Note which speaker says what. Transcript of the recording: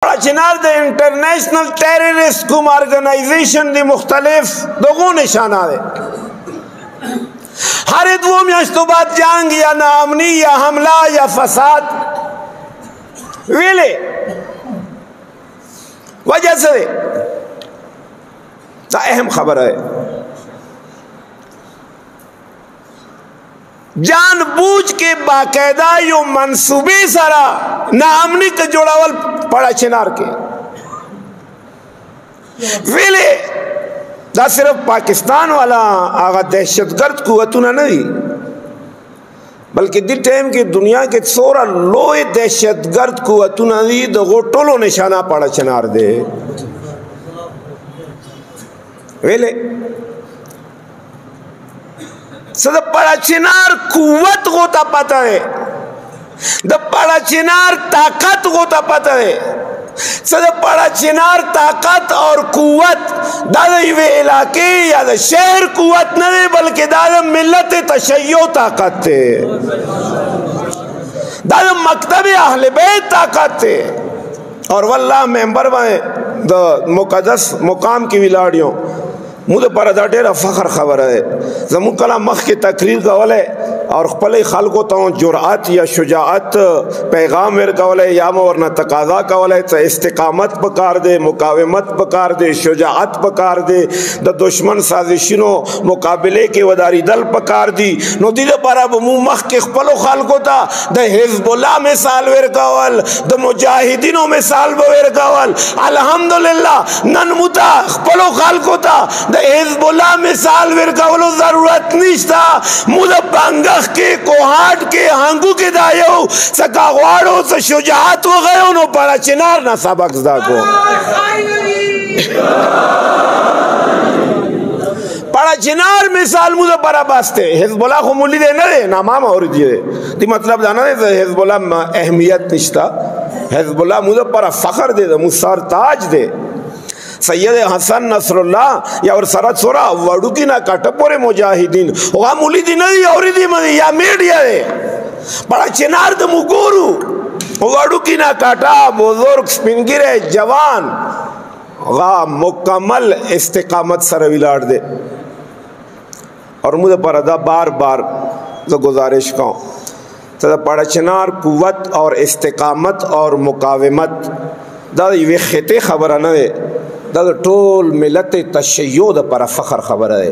Speaker 1: چنار د انٹرنیشنل ٹیررسٹ کوم آرگنائزیشن دی مختلف دغو نشانہ دے ہر دو میاشتوں بعد جنگ یا ناامنی یا حملہ یا فساد ویلے وجہ سے دا اہم خبر ہے جان بوجھ کے باقاعدہ یو منصوبے سارا ناامنی کا جوڑاول پڑا چنار کے ویلے دا صرف پاکستان والا آغا دہشت گرد قوتوں نہیں بلکہ دی ٹائم کی دنیا کے سورا لوئے دہشت گرد قوتوں نہیں دا غوٹولو نشانہ پڑا چنار دے ویلے دا پڑا چنار قوت غوطا پتا ہے دا پڑا چنار طاقت غوطا پتا ہے دا پڑا چنار طاقت اور قوت دا ایوے علاقے یا دا شہر قوت نہیں بلکہ دا ملت تشیع طاقت تے دا مکتب اہل بیت طاقت تے اور واللہ ممبر بائیں دا مقدس مقام کی ولاڑیوں مجھے پر دا ڈیرہ فخر خبر ہے زمون کلا مخ کی تقریر کولے اور خپل خلقو تا جرأت یا شجاعت پیغام ورکولے یا ورنہ تقاضا کولے تا استقامت پکار دے مقاومت پکار دے شجاعت پکار دے دا دشمن سازشینو مقابلے کے وداری دل پکار دی نو دیدے پارا بمو مخ کے خپلو خلقو تا دا حزب اللہ مثال ورکول دا مجاہدینو مثال ورکول الحمدللہ ننمتا خپلو خلقو تا دا حزب اللہ مثال ورکولو ضرورت نشتا مدہ بانگخ کے کوہاٹ کے ہنگو کے دائیو سکا غوارو سا شجاعت و غیو نو پڑا چنار نا سبق زدا کو پڑا چنار مثال مدہ پڑا باستے حزب اللہ خو مولی دے نہ دے نامام اور دیئے دی مطلب دانا دے حزب اللہ اہمیت نشتا حزب اللہ مدہ پڑا فخر دے مصار تاج دے سید حسن نصر اللہ یا اور سرد سورا وڑو کی نا کٹا پورے مجاہدین وہاں مولی دی ندی اوری دی مدی یا میڈیا دے بڑا چنار دا مگورو وڑو کی نا کٹا بزرگ سپنگرے جوان غا مکمل استقامت سرویلاڑ دے اور مجھے پر دا بار بار دا گزارش کاؤں تا بڑا چنار قوت اور استقامت اور مقاومت دا یہ خطے خبرہ نہ دے دا ټول ملت تشیع دا پر فخر خبر ہے